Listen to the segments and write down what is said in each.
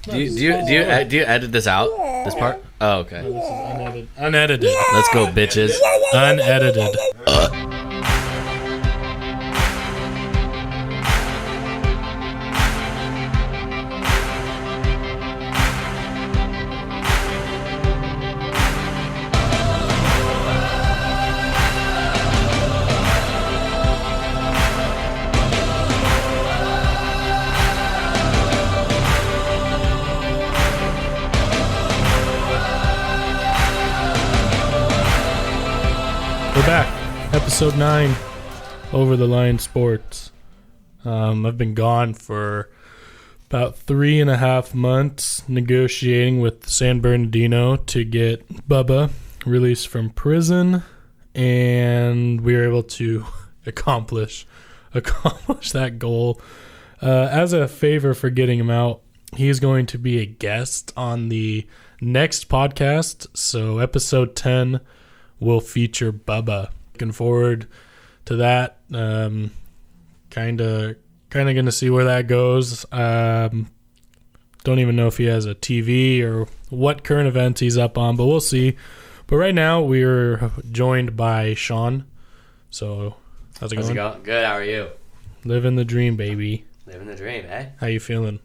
Do you edit this out? This part? Oh, okay. No, this is unedited. Let's go, bitches. Unedited. We're back. Episode 9, Over the Line Sports. I've been gone for about 3.5 months negotiating with San Bernardino to get Bubba released from prison, and we were able to accomplish that goal. As a favor for getting him out, he's going to be a guest on the next podcast, so episode 10 will feature Bubba. Looking forward to that. Kind of going to see where that goes. Don't even know if he has a TV or what current events he's up on, but we'll see. But right now we're joined by Sean. So how's it going? Good. How are you? Living the dream, baby. Living the dream, eh? How you feeling?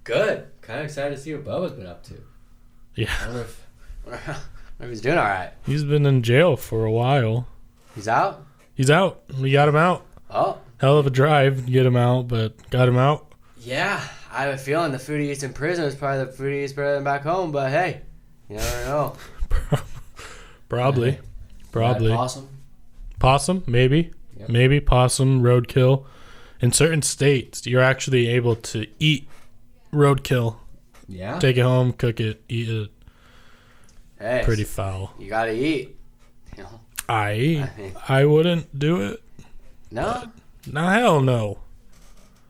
Good. Kind of excited to see what Bubba's been up to. Yeah. I wonder if he's doing all right. He's been in jail for a while. He's out? He's out. We got him out. Oh. Hell of a drive to get him out, but got him out. Yeah. I have a feeling the food he eats in prison is probably the food he eats better than back home, but hey, you never know. Probably. Possum? Possum, maybe. Yep. Maybe possum, roadkill. In certain states, you're actually able to eat roadkill. Yeah. Take it home, cook it, eat it. Hey, pretty foul. You gotta eat. You know? I wouldn't do it. No? No, hell no.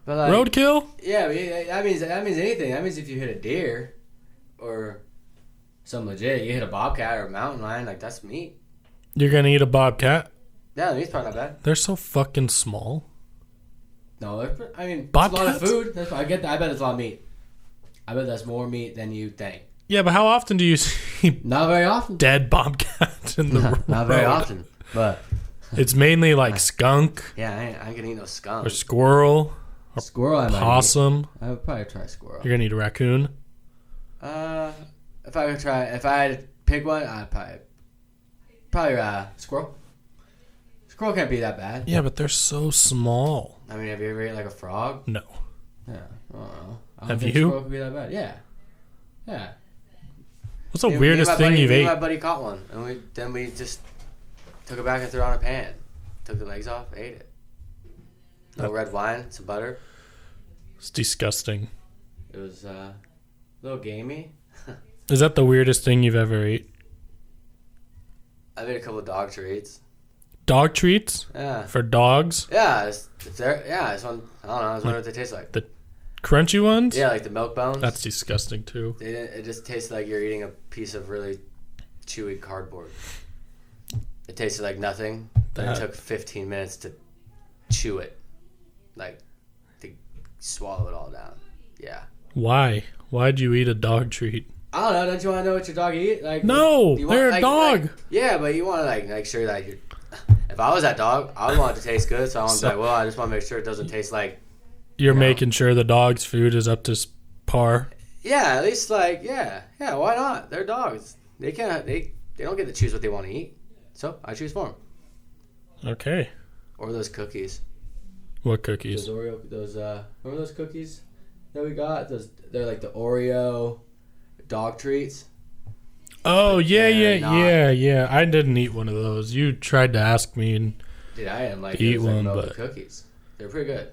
But like, roadkill? Yeah, that means anything. That means if you hit a deer or some legit, you hit a bobcat or a mountain lion, like that's meat. You're gonna eat a bobcat? Yeah, the meat's probably not bad. They're so fucking small. No, I mean, Bobcats? It's a lot of food. I get that. I bet it's a lot of meat. I bet that's more meat than you think. Yeah, but how often do you see not very often dead bobcats in the road? Not very often, but it's mainly like skunk. Yeah, I ain't gonna eat no skunk or squirrel or squirrel. Possum. I would probably try squirrel. You're gonna eat a raccoon. If I had to pick one, I'd probably squirrel. Squirrel can't be that bad. Yeah, but they're so small. I mean, have you ever ate like a frog? No. Yeah, I don't know. I don't Have think you? Squirrel could be that bad. Yeah. What's the weirdest thing you've ate? My buddy caught one, and then we just took it back and threw it on a pan. Took the legs off, ate it. No red wine, some butter. It's disgusting. It was a little gamey. Is that the weirdest thing you've ever ate? I made a couple of dog treats. Dog treats? Yeah. For dogs? Yeah, it's there. Yeah, it's one. I don't know. I was wondering what they taste like. The crunchy ones? Yeah, like the milk bones. That's disgusting too. It just tasted like you're eating a piece of really chewy cardboard. It tasted like nothing, but it took 15 minutes to chew it, like to swallow it all down. Yeah. Why? Why'd you eat a dog treat? I don't know. Don't you want to know what your dog eat? Like no, they're a dog. Yeah, but you want to make sure that you're. If I was that dog, I would want it to taste good. So I want to be like, well, I just want to make sure it doesn't taste like. You're making sure the dog's food is up to par. Yeah, at least yeah. Why not? They're dogs. They can't. They don't get to choose what they want to eat. So I choose for them. Okay. Or those cookies. What cookies? Those Oreo. Remember those cookies that we got? They're like the Oreo dog treats. Oh yeah. I didn't eat one of those. You tried to ask me and dude, I didn't like eat one, but cookies. They're pretty good.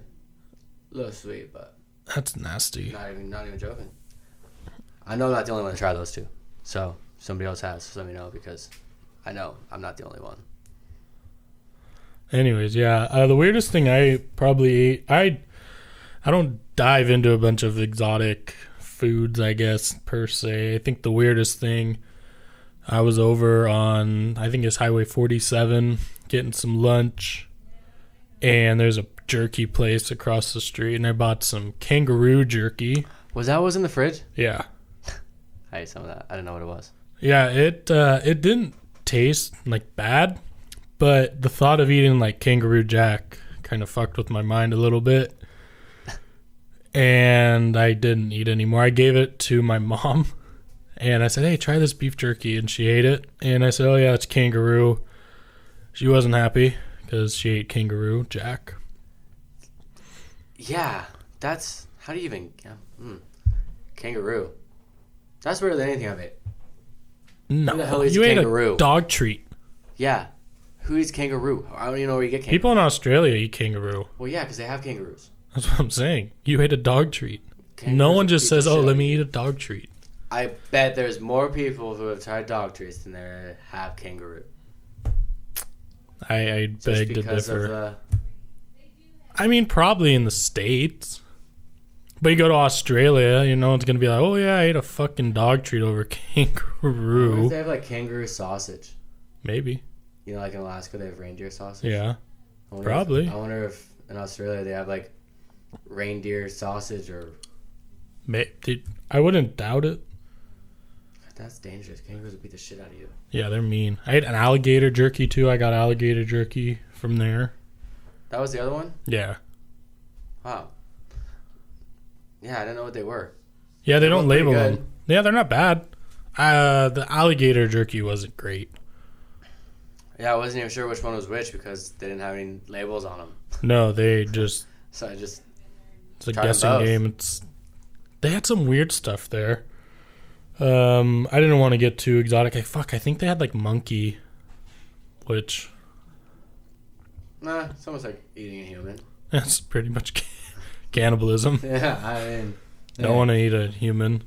A little sweet, but that's nasty. Not even joking. I know I'm not the only one to try those two. So somebody else has. So let me know because I know I'm not the only one. Anyways, yeah. The weirdest thing I probably ate. I don't dive into a bunch of exotic foods, I guess, per se. I think the weirdest thing, I was over on, I think it's Highway 47, getting some lunch, and there's a jerky place across the street, and I bought some kangaroo jerky. Was that what was in the fridge? Yeah. I ate some of that. I didn't know what it was. Yeah, it didn't taste like bad, but the thought of eating like Kangaroo Jack kind of fucked with my mind a little bit. And I didn't eat anymore. I gave it to my mom, and I said, "Hey, try this beef jerky," and she ate it. And I said, "Oh yeah, it's kangaroo." She wasn't happy because she ate Kangaroo Jack. Yeah, that's how do you even kangaroo? That's better than anything I've ate. No, Who the hell eats you kangaroo? ate a dog treat. Yeah, who eats kangaroo? I don't even know where you get kangaroo. People in Australia eat kangaroo. Well, yeah, because they have kangaroos. That's what I'm saying. You ate a dog treat. Kangaroos No one just says, "Oh, shit. let me eat a dog treat." I bet there's more people who have tried dog treats than there have kangaroo. I Just beg to because of differ. I mean, probably in the States. But you go to Australia, you know, it's going to be like, "Oh, yeah, I ate a fucking dog treat over What kangaroo." if they have like kangaroo sausage? Maybe. You know, like in Alaska, they have reindeer sausage. Yeah. I wonder Probably. I wonder if in Australia they have like reindeer sausage or. I wouldn't doubt it. That's dangerous. Kangaroos will beat the shit out of you. Yeah, they're mean. I ate an alligator jerky, too. I got alligator jerky from there. That was the other one? Yeah. Wow. Yeah, I didn't know what they were. Yeah, they don't look pretty label good. them. Yeah, they're not bad. The alligator jerky wasn't great. Yeah, I wasn't even sure which one was which because they didn't have any labels on them. No, they just... So I just... It's a tried them guessing both. game. They had some weird stuff there. I didn't want to get too exotic. I think they had like monkey, which... Nah, it's almost like eating a human. That's pretty much cannibalism. Yeah, I mean... Don't want to eat a human.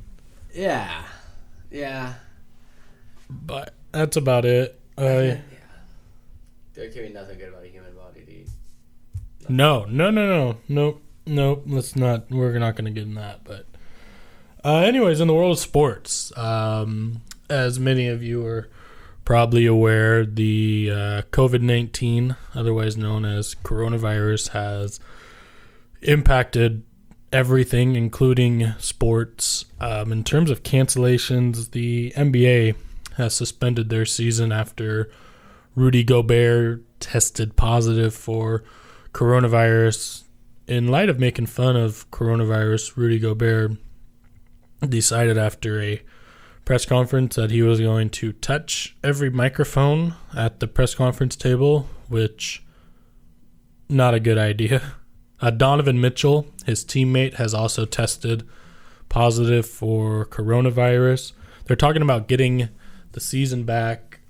Yeah. Yeah. But that's about it. Yeah. There can be nothing good about a human body to eat. No. Nope. Let's not. We're not going to get in that. But anyways, in the world of sports, as many of you are probably aware, the COVID-19, otherwise known as coronavirus, has impacted everything, including sports. In terms of cancellations, the NBA has suspended their season after Rudy Gobert tested positive for coronavirus. In light of making fun of coronavirus, Rudy Gobert decided after a press conference that he was going to touch every microphone at the press conference table, which not a good idea. Donovan Mitchell, his teammate, has also tested positive for coronavirus. They're talking about getting the season back.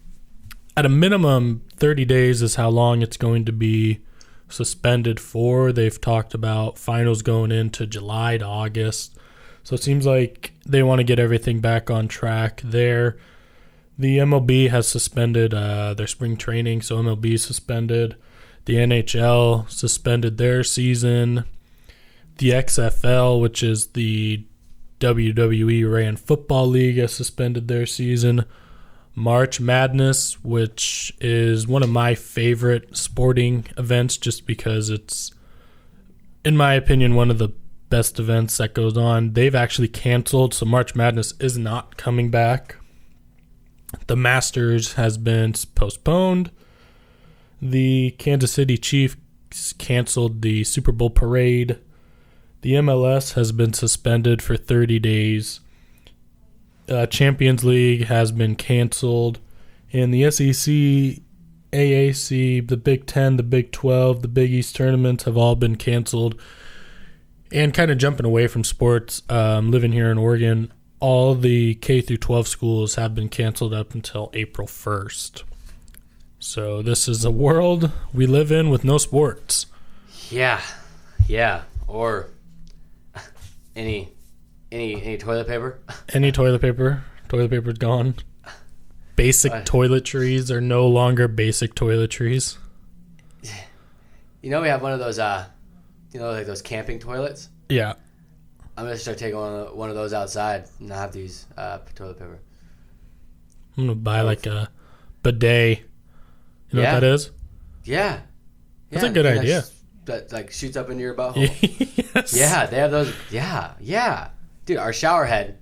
At a minimum, 30 days is how long it's going to be suspended for. They've talked about finals going into July to August. So it seems like they want to get everything back on track there. The MLB has suspended their spring training, so MLB suspended. The NHL suspended their season. The XFL, which is the WWE ran football league, has suspended their season. March Madness, which is one of my favorite sporting events just because it's, in my opinion, one of the best events that goes on. They've actually canceled, so March Madness is not coming back. The Masters has been postponed. The Kansas City Chiefs canceled the Super Bowl parade. The MLS has been suspended for 30 days. Champions League has been canceled. And the SEC, AAC, the Big 10, the Big 12, the Big East tournaments have all been canceled. And kind of jumping away from sports, living here in Oregon, all the K through 12 schools have been canceled up until April 1st. So this is a world we live in with no sports. Yeah. Or any toilet paper. Any toilet paper. Toilet paper's gone. Basic toiletries are no longer basic toiletries. You know we have one of those, like those camping toilets? Yeah. I'm going to start taking one of those outside and not have to use toilet paper. I'm going to buy like a bidet. You know what that is? Yeah. That's a good idea. That like shoots up into your butthole. Yes. Yeah, they have those. Yeah. Dude, our shower head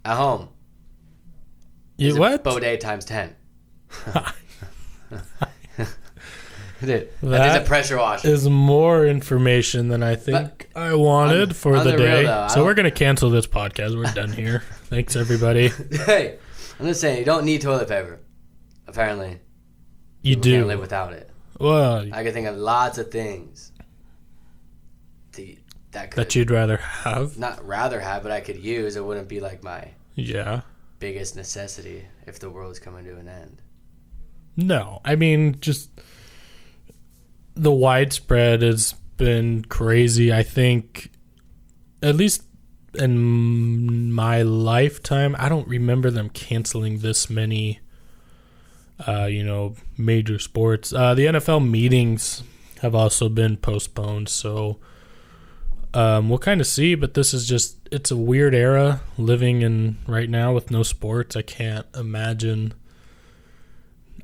at home is what? a bidet times 10. Dude, that is a pressure washer. Is more information than I think I wanted for the day. Though, so we're going to cancel this podcast. We're done here. Thanks, everybody. Hey, I'm just saying, you don't need toilet paper. Apparently. You People do. can't live without it. Well, I can think of lots of things that you'd rather have. Not rather have, but I could use. It wouldn't be like my biggest necessity if the world is coming to an end. No, I mean, just the widespread has been crazy. I think, at least in my lifetime, I don't remember them canceling this many, major sports. The NFL meetings have also been postponed, so we'll kind of see. But this is it's a weird era living in right now with no sports. I can't imagine.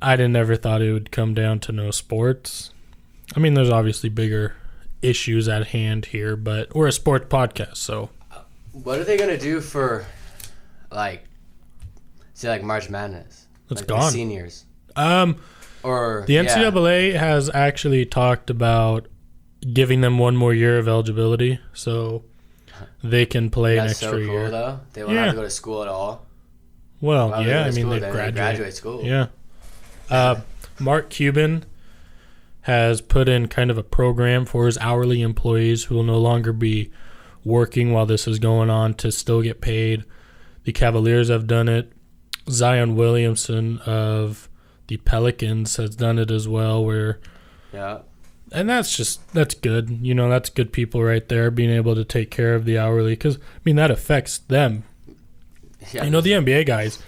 I never thought it would come down to no sports. I mean, there's obviously bigger issues at hand here, but we're a sports podcast, so. What are they going to do for, March Madness? It's like gone. The seniors. Or the NCAA has actually talked about giving them one more year of eligibility, so they can play an extra year. That's so cool, though. They won't have to go to school at all. Well, I mean, they graduate school. Yeah. Mark Cuban has put in kind of a program for his hourly employees who will no longer be working while this is going on to still get paid. The Cavaliers have done it. Zion Williamson of the Pelicans has done it as well. And that's good. That's good people right there being able to take care of the hourly because, I mean, that affects them. Yeah. The NBA guys,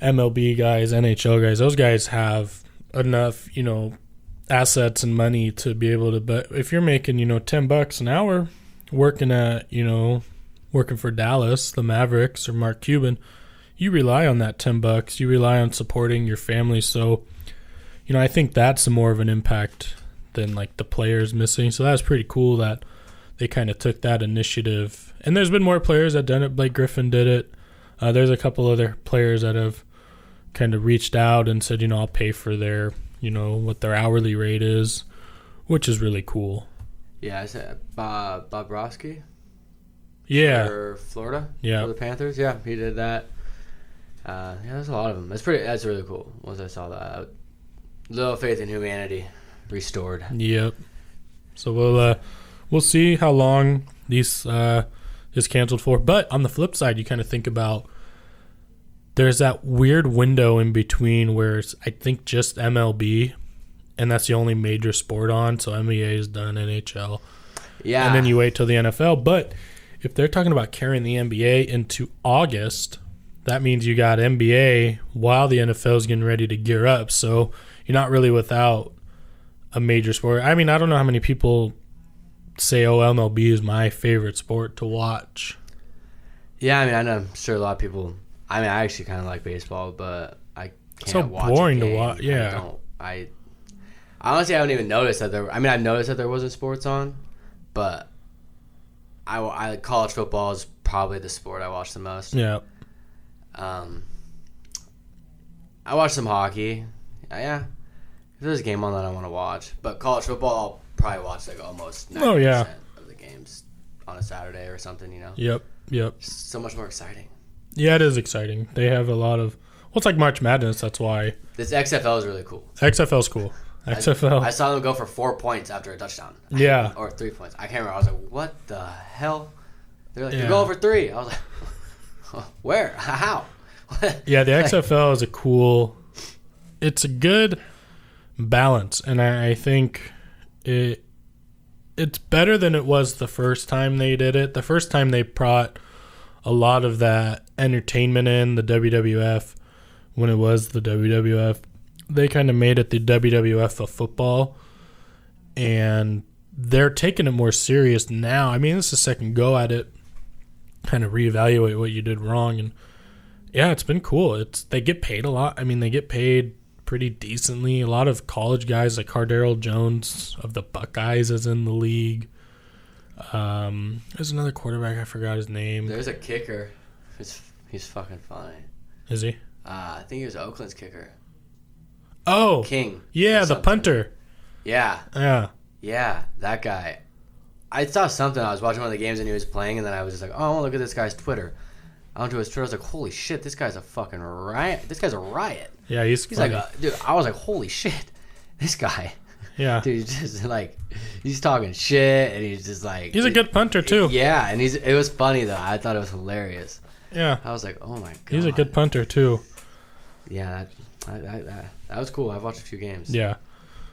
MLB guys, NHL guys, those guys have enough, assets and money to be able to, but if you're making, $10 an hour working for Dallas, the Mavericks or Mark Cuban, you rely on that $10. You rely on supporting your family. So, I think that's more of an impact than like the players missing. So that's pretty cool that they kind of took that initiative. And there's been more players that done it. Blake Griffin did it. There's a couple other players that have kind of reached out and said, I'll pay for their, what their hourly rate is, which is really cool. Yeah, is it Bobrovsky? Yeah. For Florida? Yeah. For the Panthers? Yeah, he did that. There's a lot of them. That's really cool. Once I saw that, little faith in humanity restored. Yep. So we'll see how long these is canceled for. But on the flip side, you kind of think about there's that weird window in between where it's, I think, just MLB, and that's the only major sport on. So NBA is done, NHL. Yeah. And then you wait till the NFL. But if they're talking about carrying the NBA into August, that means you got NBA while the NFL is getting ready to gear up. So you're not really without a major sport. I mean, I don't know how many people say, MLB is my favorite sport to watch. Yeah, I mean, I know, I'm sure a lot of people. I mean, I actually kind of like baseball, but I can't watch. So boring to watch. Yeah. I honestly haven't even noticed that there. I mean, I've noticed that there wasn't sports on, but I college football is probably the sport I watch the most. Yeah. I watch some hockey. Yeah. If there's a game on that I want to watch, but college football, I'll probably watch like almost 90% of the games on a Saturday or something. Yep. It's so much more exciting. Yeah, it is exciting. They have a lot of. Well, it's like March Madness. That's why. This XFL is really cool. XFL's cool. XFL. I saw them go for 4 points after a touchdown. Yeah. Or 3 points. I can't remember. I was like, what the hell? They're like, you're going for 3. I was like, where? How? Yeah, the XFL is it's a good balance, and I think it's better than it was the first time they did it. The first time they brought a lot of that entertainment in, the WWF, when it was the WWF. They kind of made it the WWF of football, and they're taking it more serious now. I mean, this is the second go at it, kind of reevaluate what you did wrong, and yeah, it's been cool. They get paid a lot. I mean, they get paid pretty decently. A lot of college guys like Cardale Jones of the Buckeyes is in the league. There's another quarterback. I forgot his name. There's a kicker. He's fucking fine. Is he? I think he was Oakland's kicker. Oh, King. Yeah, the punter. Yeah. Yeah. Yeah, that guy. I saw something. I was watching one of the games and he was playing, and then I was just like, oh, look at this guy's Twitter. I went to his Twitter. I was like, holy shit, this guy's a fucking riot. This guy's a riot. Yeah, he's like, dude, I was like, holy shit, this guy. Yeah. Dude, just like, he's talking shit, and he's just like. He's a good punter, too. Yeah, and it was funny, though. I thought it was hilarious. Yeah. I was like, oh my God. He's a good punter, too. Yeah, that was cool. I've watched a few games. Yeah.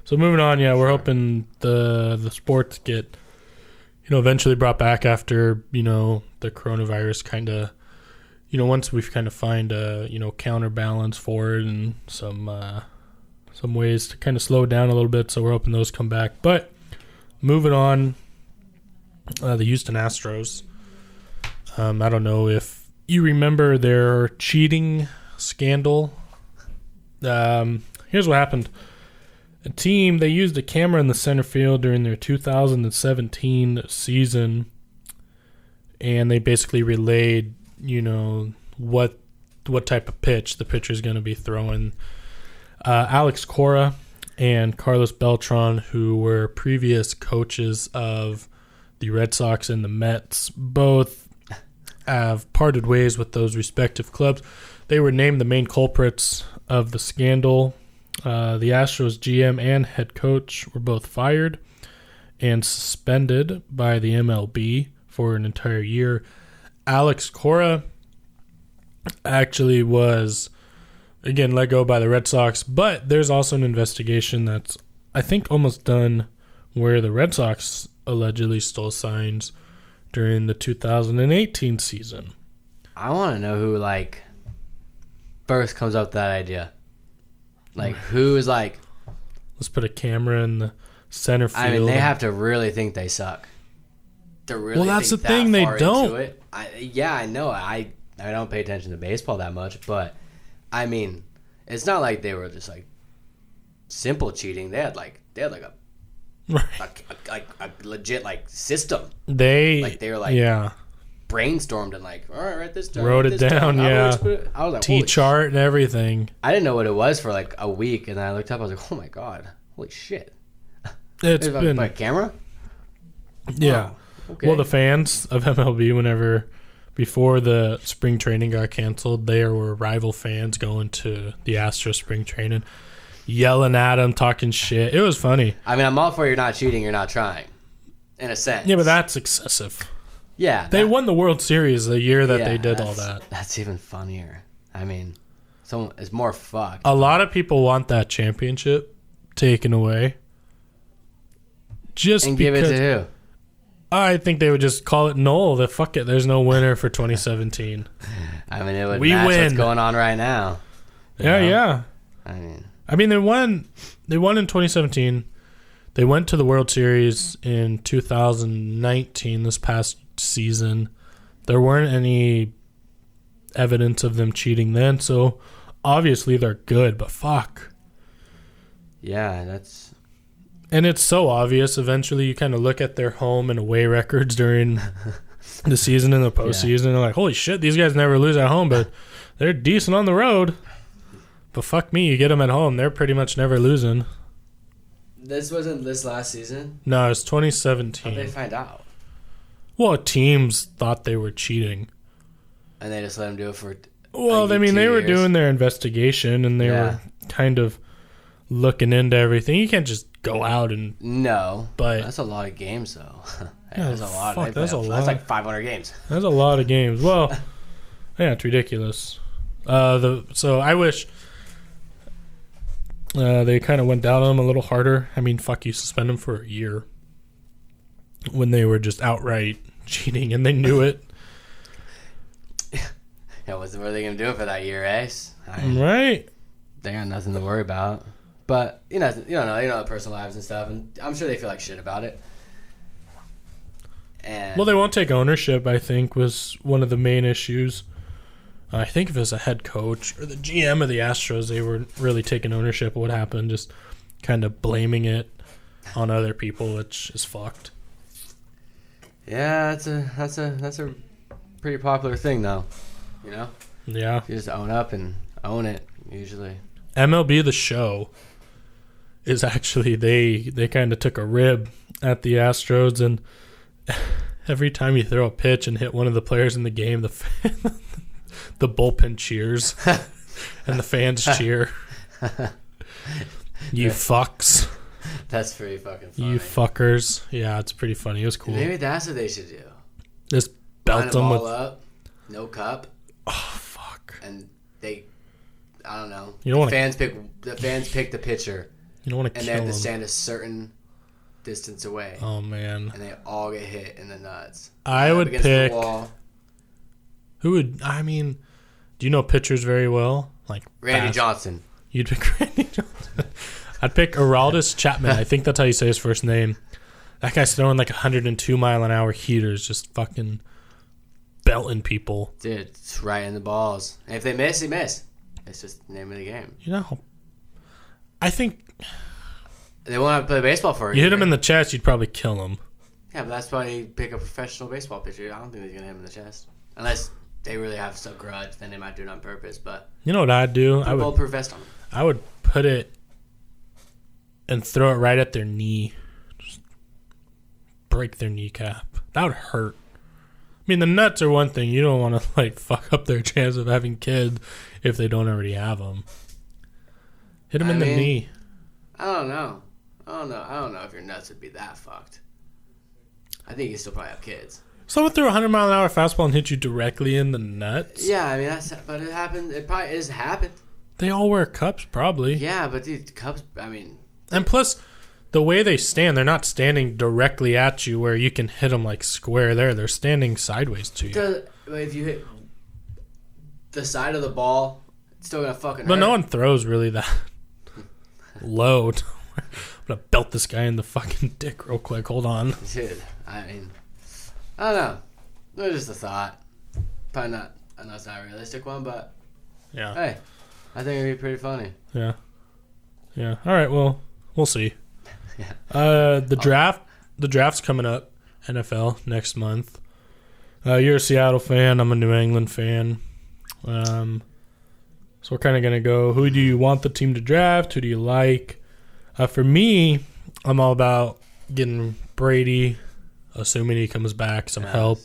So moving on, we're hoping the sports get, eventually brought back after, the coronavirus kind of, once we've kind of find a, counterbalance for it and some ways to kind of slow it down a little bit. So we're hoping those come back. But moving on, the Houston Astros. I don't know if you remember their cheating scandal. Here's what happened. They used a camera in the center field during their 2017 season, and they basically relayed, what type of pitch the pitcher is going to be throwing. Alex Cora and Carlos Beltran, who were previous coaches of the Red Sox and the Mets, both have parted ways with those respective clubs. They were named the main culprits of the scandal. The Astros GM and head coach were both fired and suspended by the MLB for an entire year. Alex Cora actually was, again, let go by the Red Sox, but there's also an investigation that's, I think, almost done where the Red Sox allegedly stole signs during the 2018 season. I want to know who, first comes up with that idea. Who is let's put a camera in the center field. I mean, they have to really think they suck. Well, that's the thing, they don't. I know. I don't pay attention to baseball that much, but I mean, it's not like they were just simple cheating. They had a legit system. They were brainstormed and all right, write this down. Wrote it down, yeah. I was like, T-chart and everything. I didn't know what it was for a week, and then I looked up. I was like, oh my God, holy shit! It's been by camera. Yeah. Wow. Okay. Well, the fans of MLB, before the spring training got canceled, there were rival fans going to the Astros spring training, yelling at them, talking shit. It was funny. I mean, I'm all for you're not cheating, you're not trying, in a sense. Yeah, but that's excessive. Yeah. They won the World Series the year that they did all that. That's even funnier. I mean, it's more fucked. A lot of people want that championship taken away. And give it to who? I think they would just call it null. Fuck it. There's no winner for 2017. I mean, it would match what's going on right now. Yeah. I mean, they won in 2017. They went to the World Series in 2019, this past season. There weren't any evidence of them cheating then, so obviously they're good, but fuck. Yeah, and it's so obvious. Eventually you kind of look at their home and away records during the season and the postseason, and they're like, holy shit, these guys never lose at home, but they're decent on the road. But fuck me, you get them at home, they're pretty much never losing. This wasn't this last season? No, it's 2017. How'd they find out? Well, teams thought they were cheating. And they just let them do it for they were doing their investigation, and they were kind of looking into everything. You can't just go out and... No. But that's a lot of games, though. That's a lot. That's 500 games. That's a lot of games. Well, yeah, it's ridiculous. So I wish... they kind of went down on them a little harder. I mean, fuck, you suspend them for a year when they were just outright cheating and they knew it. Yeah, what are they going to do for that year, Ace? Right. They got nothing to worry about. But, you don't know. You know the personal lives and stuff, and I'm sure they feel like shit about it. And well, they won't take ownership, I think, was one of the main issues. I think if it was a head coach or the GM of the Astros, they were really taking ownership of what happened, just kind of blaming it on other people, which is fucked. Yeah, that's a pretty popular thing though. You know? Yeah. You just own up and own it usually. MLB The Show is actually they kind of took a rib at the Astros, and every time you throw a pitch and hit one of the players in the game, the bullpen cheers and the fans cheer. You fucks. That's pretty fucking funny. You fuckers. Yeah, it's pretty funny. It was cool. Maybe that's what they should do. Just belt them with up, no cup. Oh fuck. And they, I don't know. You don't want the fans pick the pitcher. You don't want to and kill they have them. to stand a certain distance away. Oh man. And they all get hit in the nuts. I would pick. The wall. Who would? I mean, do you know pitchers very well? Like Randy Johnson. You'd pick Randy Johnson. I'd pick Aroldis Chapman. I think that's how you say his first name. That guy's throwing like 102-mile-an-hour heaters, just fucking belting people. Dude, it's right in the balls. And if they miss, they miss. It's just the name of the game. You know, I think they won't play baseball for you. Hit him in the chest, you'd probably kill him. Yeah, but that's why you pick a professional baseball pitcher. I don't think he's gonna hit him in the chest, unless they really have some grudge. Then they might do it on purpose. But you know what I'd do? I would bulletproof vest on him. I would put it and throw it right at their knee. Just break their kneecap. That would hurt. I mean, the nuts are one thing. You don't want to like fuck up their chance of having kids if they don't already have them. Hit them in the knee. I don't know if your nuts would be that fucked. I think you still probably have kids. Someone threw a 100-mile-an-hour fastball and hit you directly in the nuts? Yeah, I mean, but it happened. It probably has happened. They all wear cups, probably. Yeah, but dude, cups, I mean. And plus, the way they stand, they're not standing directly at you where you can hit them like square there. They're standing sideways to you. If you hit the side of the ball, it's still going to fucking hurt. But no one throws really that low. I'm going to belt this guy in the fucking dick real quick. Hold on. Dude, I mean, I don't know. It was just a thought. Probably not. I know it's not a realistic one, but yeah. Hey, I think it'd be pretty funny. Yeah. Yeah. All right. Well, we'll see. Yeah. The draft's coming up. NFL next month. You're a Seattle fan. I'm a New England fan. So we're kind of gonna go. Who do you want the team to draft? Who do you like? For me, I'm all about getting Brady, assuming he comes back, some help.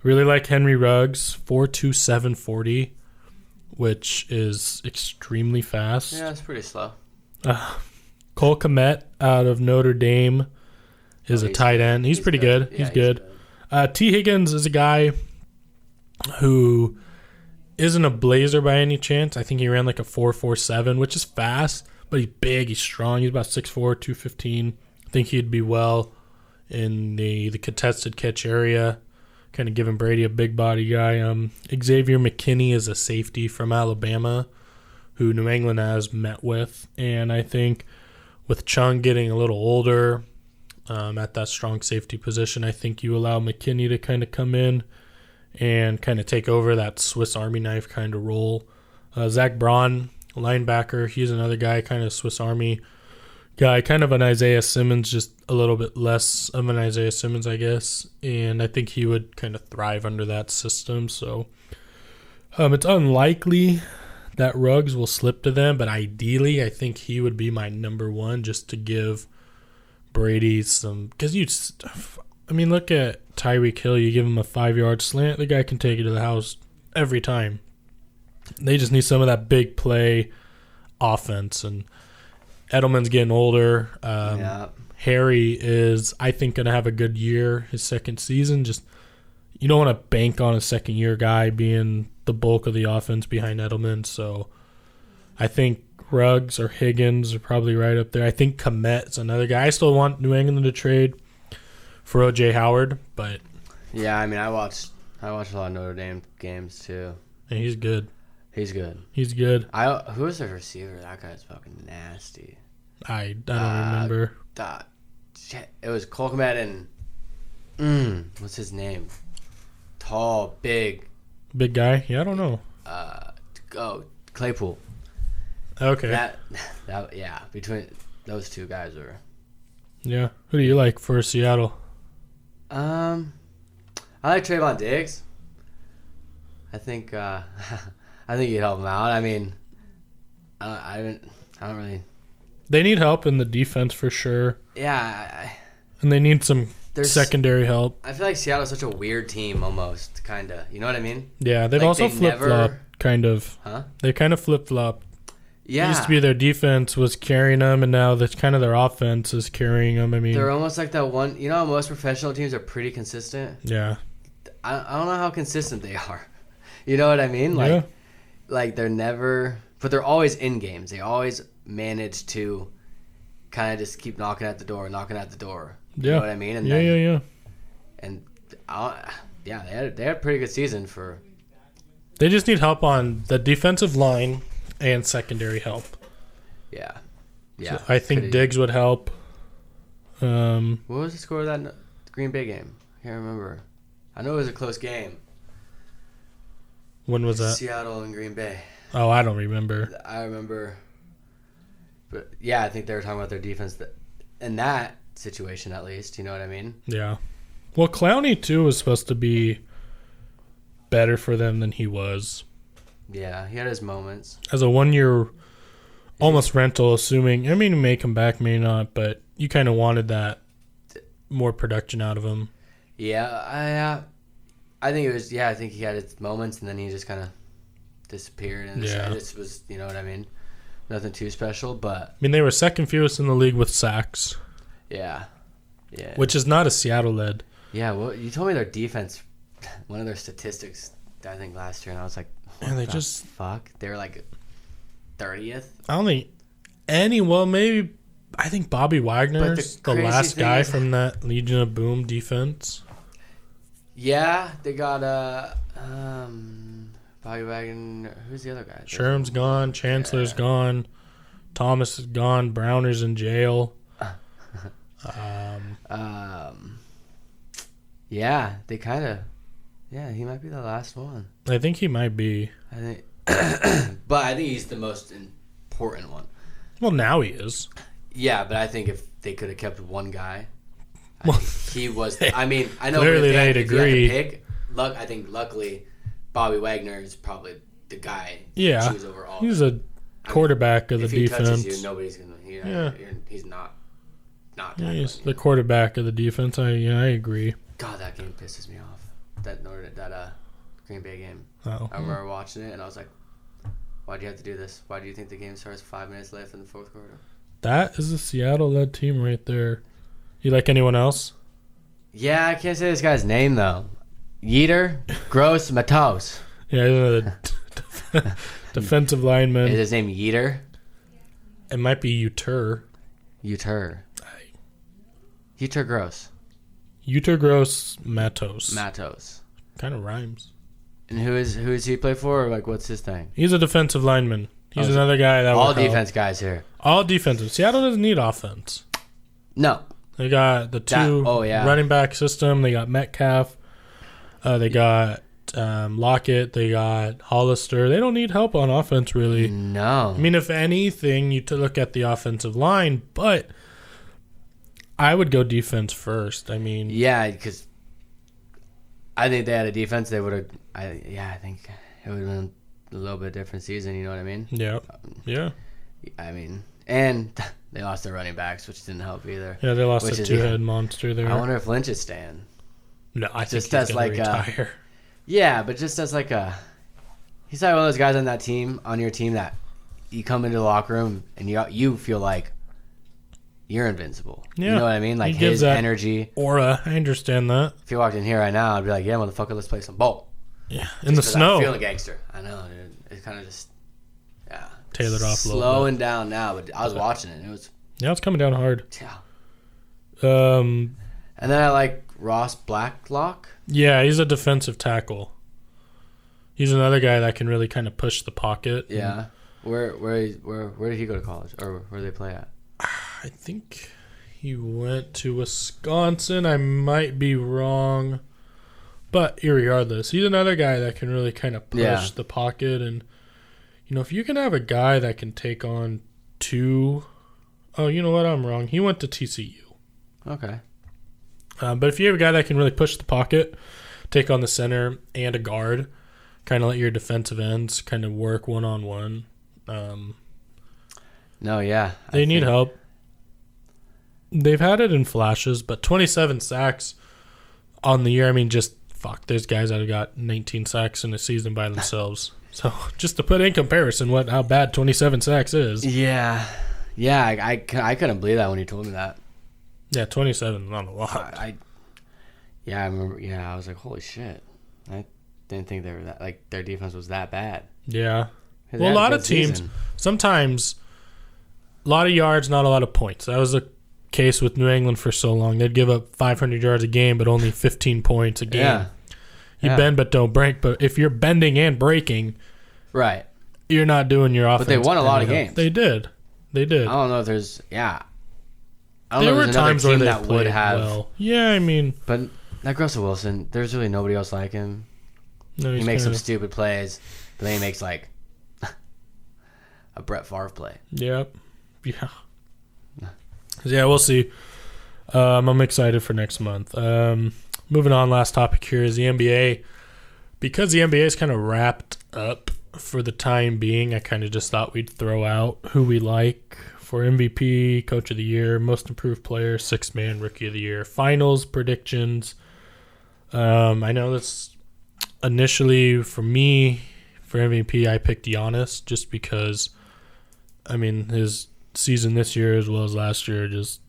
Really like Henry Ruggs, 4.27 740, which is extremely fast. Yeah, it's pretty slow. Cole Kmet out of Notre Dame is a tight end. He's pretty good. Yeah, he's good. T. Higgins is a guy who isn't a blazer by any chance. I think he ran like a 4.47, which is fast, but he's big. He's strong. He's about 6'4", 215. I think he'd be well in the contested catch area, kind of giving Brady a big body guy. Xavier McKinney is a safety from Alabama who New England has met with, and I think with Chung getting a little older at that strong safety position, I think you allow McKinney to kind of come in and kind of take over that Swiss Army knife kind of role. Zach Braun, linebacker, he's another guy, kind of Swiss Army guy, kind of an Isaiah Simmons, just a little bit less of an Isaiah Simmons, I guess, and I think he would kind of thrive under that system. So it's unlikely that Ruggs will slip to them, but ideally I think he would be my number one just to give Brady some, because look at Tyreek Hill. You give him a 5-yard slant, the guy can take it to the house every time. They just need some of that big play offense, and Edelman's getting older. Harry is, I think, going to have a good year his second season. Just you don't want to bank on a second-year guy being the bulk of the offense behind Edelman. So I think Ruggs or Higgins are probably right up there. I think Kmet's another guy. I still want New England to trade for O.J. Howard, but yeah, I mean, I watched a lot of Notre Dame games too. And he's good. He's good. He's good. Who's the receiver? That guy's fucking nasty. I don't remember. Shit. It was Cole Kmet and what's his name? Tall, big guy. Yeah, I don't know. Claypool. Okay. That yeah. Between those two guys are. Yeah. Who do you like for Seattle? I like Trayvon Diggs. I think I think you'd help him out. I mean, I don't really. They need help in the defense for sure. Yeah, and they need some secondary help. I feel like Seattle's such a weird team, almost, kind of. You know what I mean? Yeah, they've also flip-flopped, kind of. Huh? They kind of flip-flopped. Yeah. It used to be their defense was carrying them, and now that's kind of their offense is carrying them. I mean, they're almost like that one. You know how most professional teams are pretty consistent? Yeah. I don't know how consistent they are. You know what I mean? Like they're never, but they're always in games. They always manage to kind of just keep knocking at the door. You know what I mean? And yeah. And they had a pretty good season for. They just need help on the defensive line and secondary help. Yeah. So I think Diggs would help. What was the score of that Green Bay game? I can't remember. I know it was a close game. When was that? Seattle and Green Bay. Oh, I don't remember. I remember. But, yeah, I think they were talking about their defense in that situation, at least. You know what I mean? Yeah. Well, Clowney, too, was supposed to be better for them than he was. Yeah, he had his moments. As a 1-year almost rental, assuming, I mean, he may come back, may not, but you kind of wanted that more production out of him. Yeah, I think it was, I think he had his moments, and then he just kind of disappeared. And it just was, you know what I mean? Nothing too special, but. I mean, they were second fewest in the league with sacks. Yeah. Which is not a Seattle-led. Yeah, well, you told me their defense, one of their statistics, I think, last year, and I was like, fuck? They were like 30th? I don't think maybe, I think Bobby Wagner's the last guy from that Legion of Boom defense. Yeah, they got Bobby Wagner. Who's the other guy? Sherm's gone. Chancellor's gone. Thomas is gone. Browner's in jail. Yeah, they kind of. Yeah, he might be the last one. I think he might be. I think, but I think he's the most important one. Well, now he is. Yeah, but I think if they could have kept one guy. Well, he was. I mean, I know. Clearly, they'd agree. I think luckily, Bobby Wagner is probably the guy. Yeah, to choose overall. He's a quarterback of the defense. If he touches you, nobody's gonna. He's not. He's the quarterback of the defense. I agree. God, that game pisses me off. That Green Bay game. Oh. I remember watching it and I was like, "Why do you have to do this? Why do you think the game starts 5 minutes left in the fourth quarter?" That is a Seattle-led team right there. You like anyone else? Yeah, I can't say this guy's name, though. Yetur Gross Matos. Yeah, he's a defensive lineman. Is his name Yetur? It might be Yetur. Yetur Gross. Yetur Gross Matos. Kind of rhymes. And who is he play for? Or like, what's his thing? He's a defensive lineman. He's another guy that all defense guys here. All defensive. Seattle doesn't need offense. No. They got the two running back system. They got Metcalf. They got Lockett. They got Hollister. They don't need help on offense, really. No. I mean, if anything, you look at the offensive line, but I would go defense first. I mean, yeah, because I think they had a defense. They would have. I think it would have been a little bit different season. You know what I mean? Yeah. Yeah. I mean, and they lost their running backs, which didn't help either. Yeah, they lost a two-head monster there. I wonder if Lynch is staying. No, I think he's going to retire. Yeah, but just as like he's like one of those guys on your team that you come into the locker room and you feel like you're invincible. Yeah. You know what I mean? Like his energy. Aura, I understand that. If you walked in here right now, I'd be like, yeah, motherfucker, let's play some ball. Yeah, in the snow. I feel a gangster. I know, dude. It's kind of just, tailored off a little bit. Slowing down now, but I was watching it. And it was. Yeah, it's coming down hard. Yeah. And then I like Ross Blacklock. Yeah, he's a defensive tackle. He's another guy that can really kind of push the pocket. Yeah. Where did he go to college, or where did they play at? I think he went to Wisconsin. I might be wrong, but irregardless, he's another guy that can really kind of push the pocket. And if you can have a guy that can take on two. Oh, you know what? I'm wrong. He went to TCU. Okay. But if you have a guy that can really push the pocket, take on the center and a guard, kind of let your defensive ends kind of work one-on-one. They need help. They've had it in flashes, but 27 sacks on the year. I mean, there's guys that have got 19 sacks in a season by themselves. So just to put in comparison how bad 27 sacks is. Yeah. I couldn't believe that when you told me that. Yeah, 27 is not a lot. I remember. Yeah, I was like, holy shit. I didn't think they were that, like, their defense was that bad. Yeah. Well, a lot of teams, sometimes a lot of yards, not a lot of points. That was the case with New England for so long. They'd give up 500 yards a game, but only 15 points a game. You bend but don't break. But if you're bending and breaking, right, you're not doing your offense. But they won a lot of games. They did. I don't know if there's I don't know if there's times where that would have well. Yeah, I mean, but like Russell Wilson, there's really nobody else like him. No, he makes some stupid plays, but then he makes like a Brett Favre play. Yep. Yeah. Yeah, we'll see. I'm excited for next month. Moving on, last topic here is the NBA. Because the NBA is kind of wrapped up for the time being, I kind of just thought we'd throw out who we like for MVP, Coach of the Year, Most Improved Player, Sixth Man, Rookie of the Year, Finals predictions. I know that's initially for me, for MVP, I picked Giannis just because, I mean, his season this year as well as last year just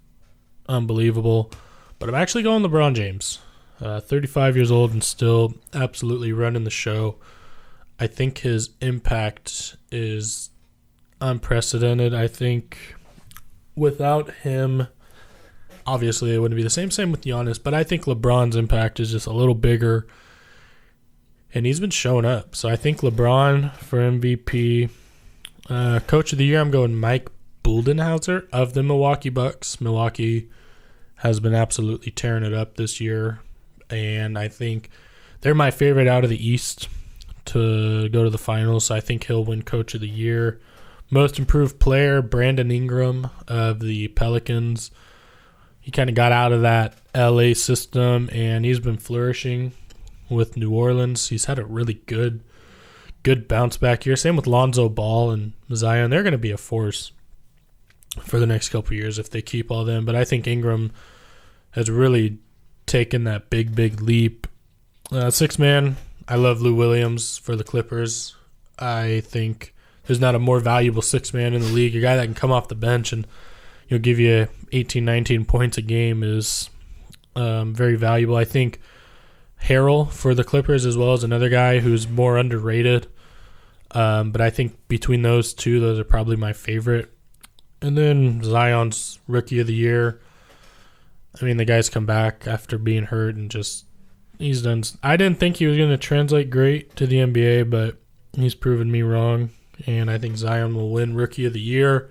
unbelievable. But I'm actually going LeBron James. 35 years old and still absolutely running the show. I think his impact is unprecedented. I think without him, obviously it wouldn't be the same. Same with Giannis, but I think LeBron's impact is just a little bigger, and he's been showing up. So I think LeBron for MVP. Coach of the Year, I'm going Mike Budenholzer of the Milwaukee Bucks. Milwaukee has been absolutely tearing it up this year, and I think they're my favorite out of the East to go to the finals. So I think he'll win Coach of the Year. Most Improved Player, Brandon Ingram of the Pelicans. He kind of got out of that LA system, and he's been flourishing with New Orleans. He's had a really good bounce back year. Same with Lonzo Ball and Zion. They're going to be a force for the next couple of years if they keep all them. But I think Ingram has really taken that big leap. Sixth man, I love Lou Williams for the Clippers. I think there's not a more valuable sixth man in the league. A guy that can come off the bench and give you 18, 19 points a game is very valuable. I think Harrell for the Clippers as well as another guy who's more underrated. But I think between those two, those are probably my favorite. And then Zion's Rookie of the Year. I mean, the guy's come back after being hurt and just he's done. I didn't think he was going to translate great to the NBA, but he's proven me wrong. And I think Zion will win Rookie of the Year.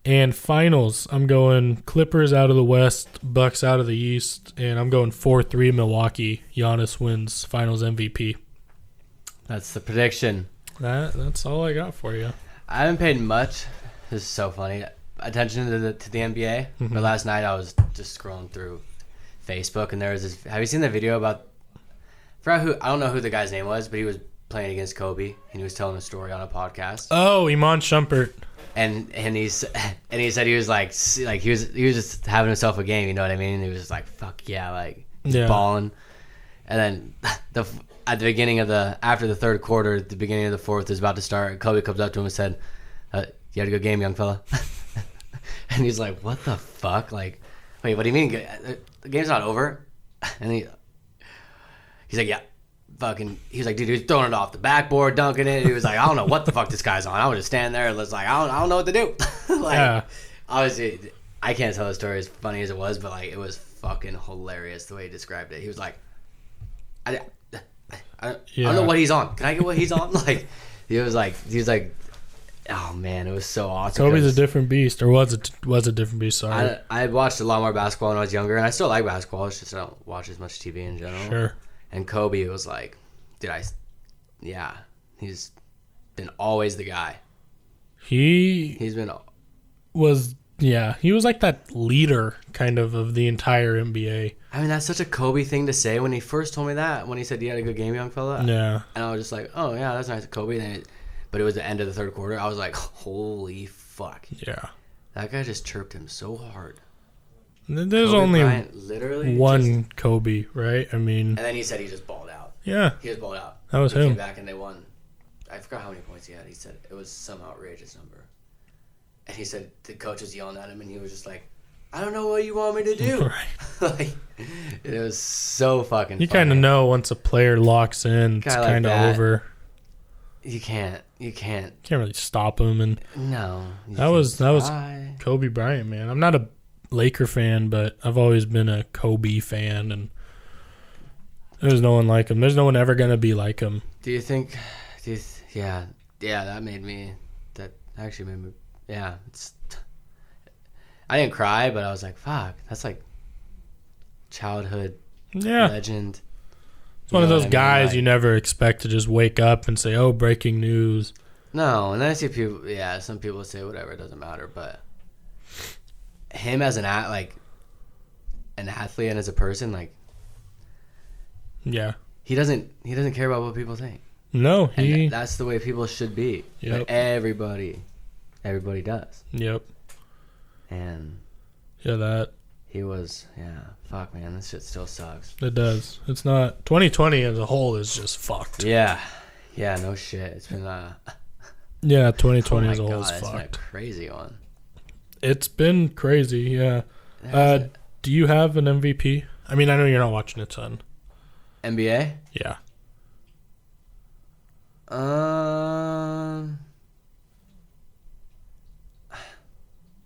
And finals, I'm going Clippers out of the West, Bucks out of the East, and I'm going 4-3 Milwaukee. Giannis wins Finals MVP. That's the prediction. That's all I got for you. I haven't paid much. This is so funny. Attention to the NBA. Mm-hmm. But last night I was just scrolling through Facebook, and there was this. Have you seen the video about? I don't know who the guy's name was, but he was playing against Kobe, and he was telling a story on a podcast. Oh, Iman Shumpert. And he said he was like he was just having himself a game, you know what I mean? And he was just like, fuck yeah, like balling. And then at the beginning of after the third quarter, at the beginning of the fourth is about to start, Kobe comes up to him and said, "You had a good game, young fella." And he's like, "What the fuck? Like, wait, what do you mean? The game's not over?" And he's like, "Yeah." Fucking, he was like, dude, he was throwing it off the backboard, dunking it. He was like, I don't know what the fuck this guy's on. I was just standing there and was like, I don't know what to do. Obviously, I can't tell the story as funny as it was, but like, it was fucking hilarious the way he described it. He was like, I don't know what he's on. Can I get what he's on? Like, he was like, oh man, it was so awesome. Kobe's a different beast, or was a different beast. Sorry, I watched a lot more basketball when I was younger, and I still like basketball. It's just I don't watch as much TV in general. Sure. And Kobe was like, he's been always the guy. He was Yeah, he was like that leader kind of the entire NBA. I mean, that's such a Kobe thing to say. When he first told me that, when he said, "You had a good game, young fella." Yeah. And I was just like, "Oh yeah, that's nice, Kobe." But it was the end of the third quarter. I was like, "Holy fuck!" Yeah. That guy just chirped him so hard. There's Kobe only Bryant literally one Kobe, right? I mean. And then he said he just balled out. Yeah. He just balled out. That was him. Came back and they won. I forgot how many points he had. He said it was some outrageous number. And he said the coach was yelling at him, and he was just like, "I don't know what you want me to do." Right. Like, it was so fucking. You kind of know once a player locks in, it's kind of over. You can't. Can't really stop him, and no. That was Kobe Bryant, man. I'm not a Laker fan, but I've always been a Kobe fan, and there's no one like him. There's no one ever gonna be like him. Yeah, that actually made me. Yeah, I didn't cry, but I was like, "Fuck, that's like childhood legend." It's one of those guys like, you never expect to just wake up and say, "Oh, breaking news." No, and then I see people. Yeah, some people say whatever, it doesn't matter. But him as an athlete and as a person, like, yeah, he doesn't care about what people think. No, that's the way people should be. Yep. Like everybody does. Yep. And he was, fuck, man, this shit still sucks. It does. It's not 2020 as a whole is just fucked. Yeah, no shit. It's been 2020 as a whole is fucked. It's been a crazy one. It's been crazy. Yeah. Do you have an MVP? I mean, I know you're not watching a ton. NBA? Yeah.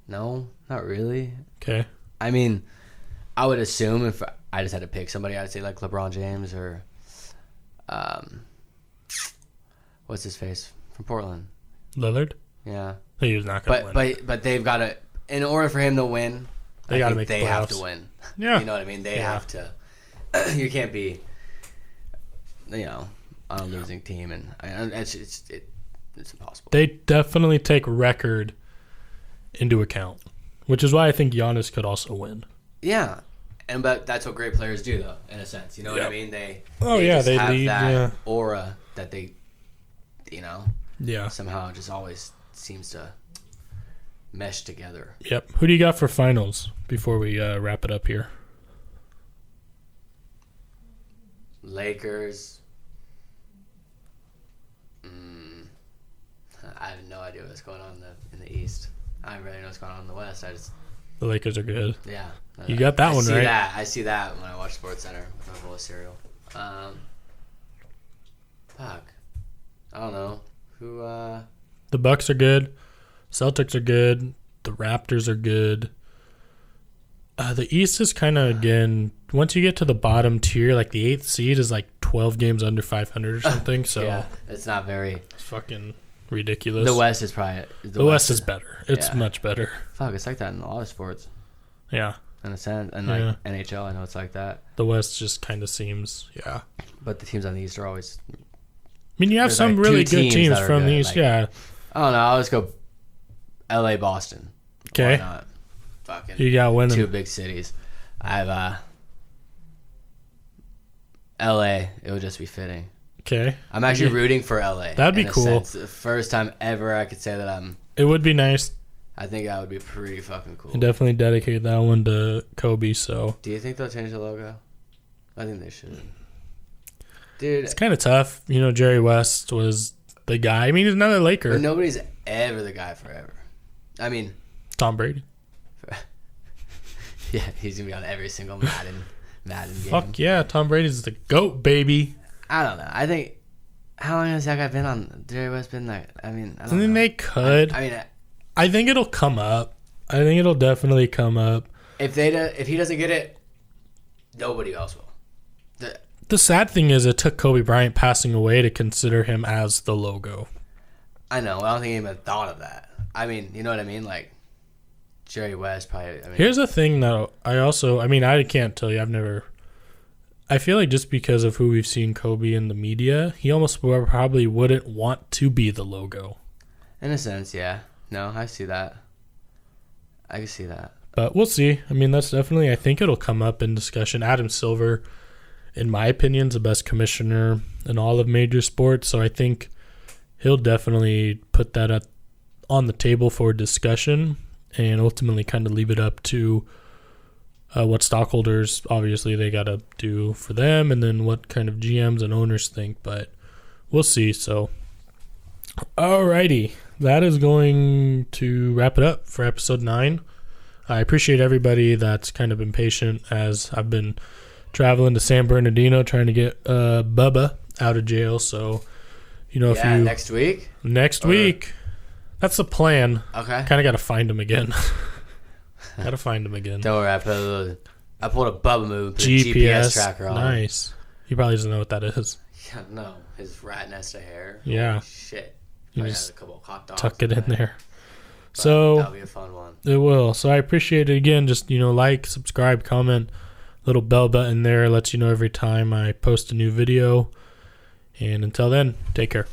No, not really. Okay. I mean, I would assume if I just had to pick somebody, I'd say like LeBron James or, what's his face from Portland? Lillard? Yeah. He was not going to win. But they've got to, in order for him to win, they got to make the playoffs. They have to win. Yeah. You know what I mean? They have to. You can't be, on a losing team, and it's impossible. They definitely take record into account, which is why I think Giannis could also win. Yeah, but that's what great players do, though, in a sense. You know what I mean? They have lead, that yeah. aura that they, yeah, somehow just always seems to mesh together. Yep. Who do you got for finals before we wrap it up here? Lakers. I have no idea what's going on in the East. I don't really know what's going on in the West. The Lakers are good. Yeah. You got that one right. I see that when I watch SportsCenter with my bowl of cereal. Fuck. I don't know. Who, The Bucks are good. Celtics are good. The Raptors are good. The East is kind of, again, once you get to the bottom tier, like the 8th seed is like 12 games under 500 or something. So yeah, it's not very... It's fucking ridiculous. The West is probably... The West is better. It's much better. Fuck, it's like that in a lot of sports. Yeah. In a sense. And like NHL, I know it's like that. The West just kind of seems, But the teams on the East are always... I mean, you have some like really good teams from the East, I don't know. I'll just go LA, Boston. Okay. Why not? Fucking you got winning. 2 big cities. I have LA. It would just be fitting. Okay. I'm actually rooting for LA. That'd be cool. The first time ever I could say that I'm... It would be nice. I think that would be pretty fucking cool. I definitely dedicate that one to Kobe, so... Do you think they'll change the logo? I think they should. Dude... It's kind of tough. Jerry West was the guy. I mean, he's another Laker. But nobody's ever the guy forever. I mean... Tom Brady. Yeah, he's going to be on every single Madden game. Fuck yeah, Tom Brady's the GOAT, baby. I don't know. I think... How long has that guy been on? Jerry West been there? I mean, I don't know. They could. I think it'll come up. I think it'll definitely come up. If he doesn't get it, nobody else will. The sad thing is it took Kobe Bryant passing away to consider him as the logo. I know. I don't think he even thought of that. I mean, you know what I mean? Like, Jerry West probably... Here's the thing, though. I can't tell you. I feel like just because of who we've seen Kobe in the media, he almost probably wouldn't want to be the logo. In a sense, yeah. No, I see that. I can see that. But we'll see. I mean, that's definitely, I think it'll come up in discussion. Adam Silver, in my opinion, is the best commissioner in all of major sports. So I think he'll definitely put that on the table for discussion and ultimately kind of leave it up to what stockholders, obviously, they got to do for them, and then what kind of GMs and owners think. But we'll see. So, alrighty. That is going to wrap it up for episode 9. I appreciate everybody that's kind of been patient as I've been traveling to San Bernardino trying to get Bubba out of jail. So, if you... next week? Next week. That's the plan. Okay. Kind of got to find him again. Got to find him again. Don't worry, I pulled a Bubba move, put a GPS tracker on. Nice. He probably doesn't know what that is. Yeah, no. His rat nest of hair. Yeah. Holy shit. You Probably just has a couple of hot dogs tuck it in there. But So that'll be a fun one. It will. So I appreciate it again. Just, like, subscribe, comment, little bell button there lets you know every time I post a new video. And until then, take care.